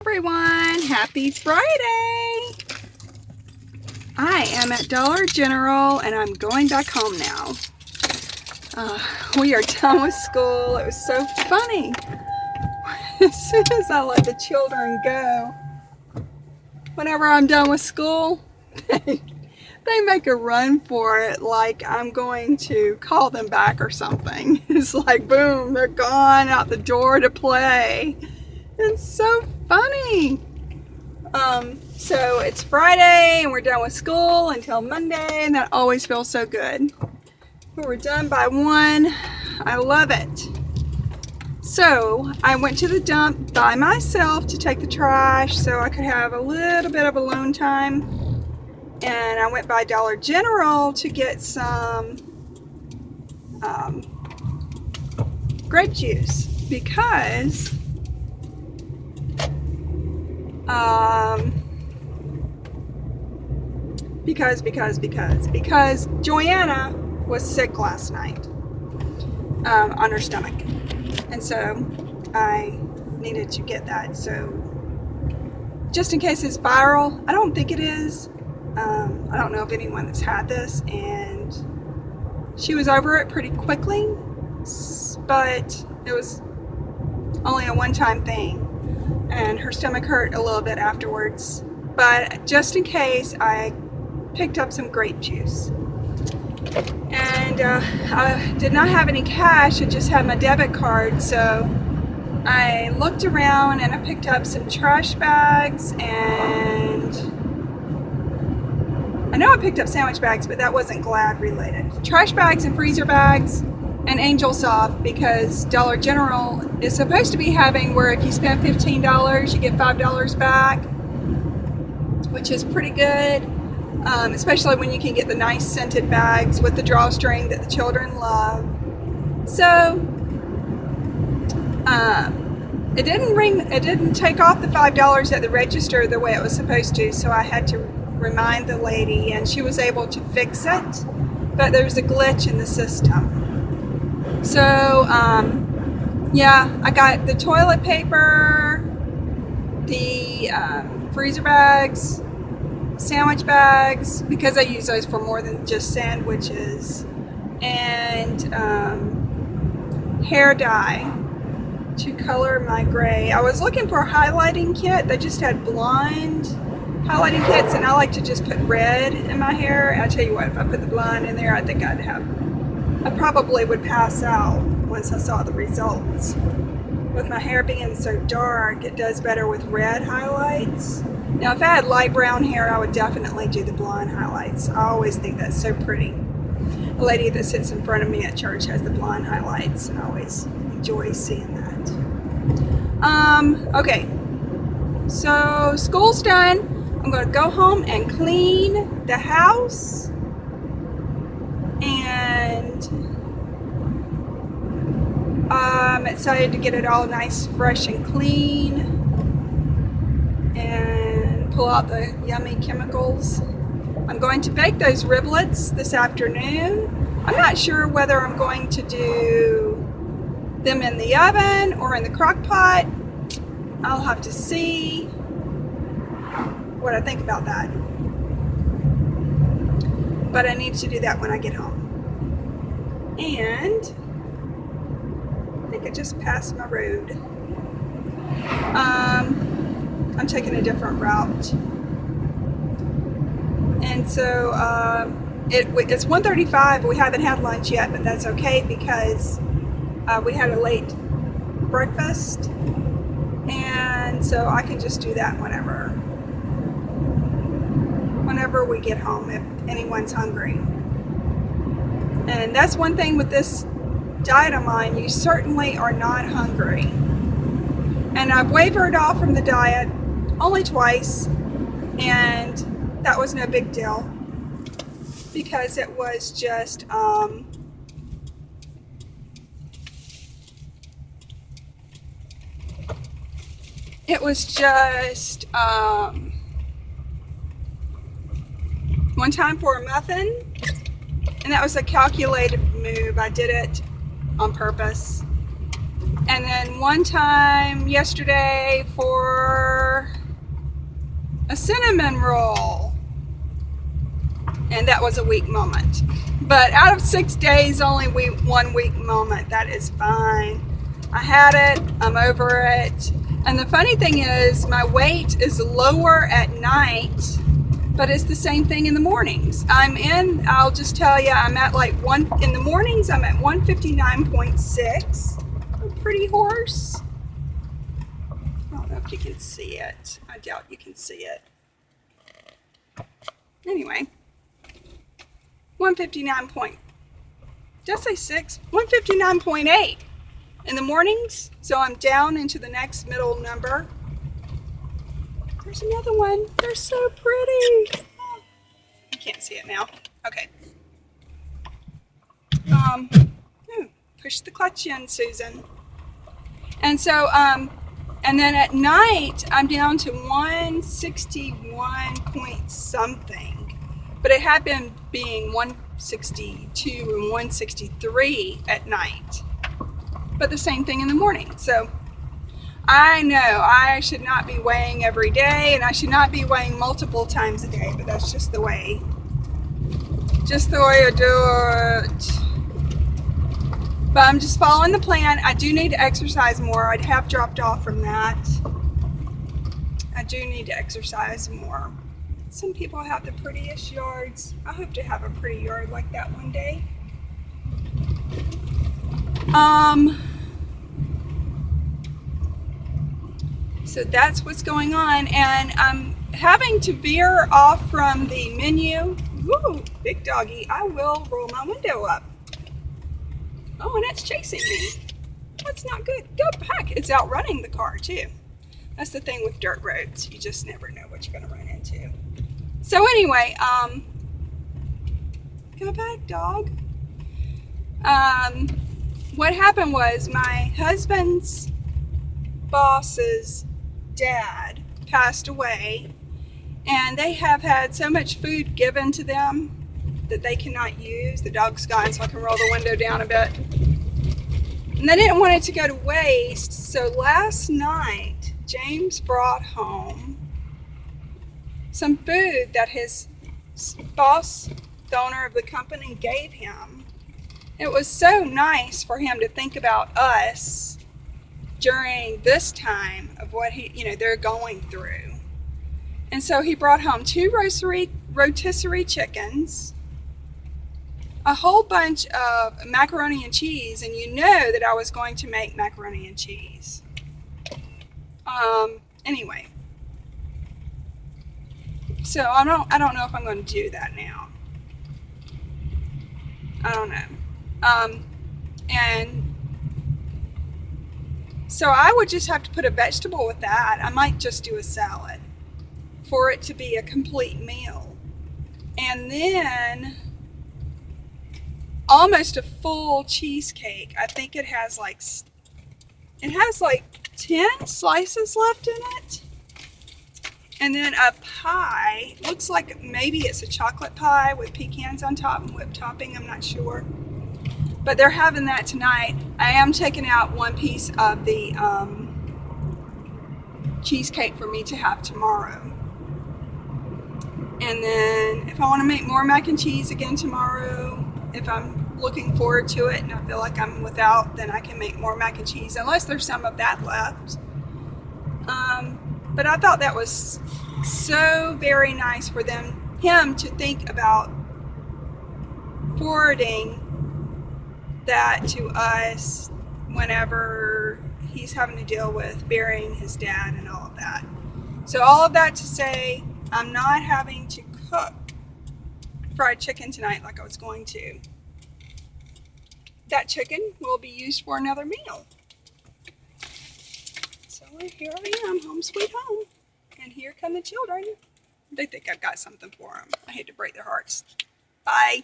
Everyone, happy Friday! I am at Dollar General and I'm going back home now. We are done with school. It was so funny. As soon as I let the children go, whenever I'm done with school, they make a run for it like I'm going to call them back or something. It's like, boom, they're gone out the door to play. It's so funny. So it's Friday and we're done with school until Monday, and that always feels so good. But we're done by 1. I love it. So I went to the dump by myself to take the trash so I could have a little bit of alone time. And I went by Dollar General to get some grape juice because Joanna was sick last night on her stomach, and so I needed to get that. So just in case it's viral, I don't think it is. I don't know of anyone that's had this, and she was over it pretty quickly, but it was only a one-time thing, and her stomach hurt a little bit afterwards. But just in case, I picked up some grape juice, and I did not have any cash. I just had my debit card, so I looked around and I picked up some trash bags, and I know I picked up sandwich bags, but that wasn't Glad related. Trash bags and freezer bags and Angel Soft, because Dollar General is supposed to be having where if you spend $15, you get $5 back, which is pretty good, especially when you can get the nice scented bags with the drawstring that the children love. So it didn't take off the $5 at the register the way it was supposed to, so I had to remind the lady, and she was able to fix it, but there was a glitch in the system. So yeah, I got the toilet paper, the freezer bags, sandwich bags, because I use those for more than just sandwiches, and hair dye to color my gray. I was looking for a highlighting kit. They just had blonde highlighting kits, and I like to just put red in my hair. I tell you what, if I put the blonde in there, I think I probably would pass out once I saw the results. With my hair being so dark, it does better with red highlights. Now, if I had light brown hair, I would definitely do the blonde highlights. I always think that's so pretty. The lady that sits in front of me at church has the blonde highlights, and I always enjoy seeing that. Okay, so school's done. I'm going to go home and clean the house, and I'm excited to get it all nice, fresh, and clean, and pull out the yummy chemicals. I'm going to bake those riblets this afternoon. I'm not sure whether I'm going to do them in the oven or in the crock pot. I'll have to see what I think about that. But I need to do that when I get home. And I think I just passed my road. I'm taking a different route. And so it's 1:35. We haven't had lunch yet, but that's okay because we had a late breakfast. And so I can just do that whenever we get home, if anyone's hungry. And that's one thing with this diet of mine, you certainly are not hungry. And I've wavered off from the diet only twice, and that was no big deal because it was just one time for a muffin, and that was a calculated move. I did it on purpose. And then one time yesterday for a cinnamon roll. And that was a weak moment. But out of 6 days, only 1 weak moment. That is fine. I had it. I'm over it. And the funny thing is, my weight is lower at night, but it's the same thing in the mornings. I'll just tell you, I'm at like in the mornings, I'm at 159.6. A pretty horse. I don't know if you can see it. I doubt you can see it. Anyway, 159 point. Did I say 6? 159.8 in the mornings. So I'm down into the next middle number. There's another one. They're so pretty. You can't see it now. Okay. Push the clutch in, Susan. And so, and then at night, I'm down to 161 point something. But it had been being 162 and 163 at night. But the same thing in the morning. So I know I should not be weighing every day, and I should not be weighing multiple times a day, but that's just the way I do it. But I'm just following the plan. I do need to exercise more. I have dropped off from that. I do need to exercise more. Some people have the prettiest yards. I hope to have a pretty yard like that one day. So that's what's going on, and I'm having to veer off from the menu. Woo, big doggy. I will roll my window up. Oh, and it's chasing me. That's not good. Go back. It's outrunning the car, too. That's the thing with dirt roads. You just never know what you're going to run into. So anyway, go back, dog. What happened was my husband's boss's dad passed away, and they have had so much food given to them that they cannot use. The dog's gone, so I can roll the window down a bit. And they didn't want it to go to waste, so last night James brought home some food that his boss, the owner of the company, gave him. It was so nice for him to think about us during this time of what they're going through. And so he brought home 2 rotisserie chickens, a whole bunch of macaroni and cheese, and you know that I was going to make macaroni and cheese. Anyway, so I don't know if I'm going to do that now. I don't know. And so I would just have to put a vegetable with that. I might just do a salad for it to be a complete meal. And then almost a full cheesecake. I think it has like 10 slices left in it. And then a pie. Looks like maybe it's a chocolate pie with pecans on top and whipped topping. I'm not sure. But they're having that tonight. I am taking out 1 piece of the cheesecake for me to have tomorrow. And then if I want to make more mac and cheese again tomorrow, if I'm looking forward to it and I feel like I'm without, then I can make more mac and cheese, unless there's some of that left. But I thought that was so very nice for him to think about forwarding that to us whenever he's having to deal with burying his dad and all of that. So all of that to say, I'm not having to cook fried chicken tonight like I was going to. That chicken will be used for another meal. So here I am, home sweet home. And here come the children. They think I've got something for them. I hate to break their hearts. Bye.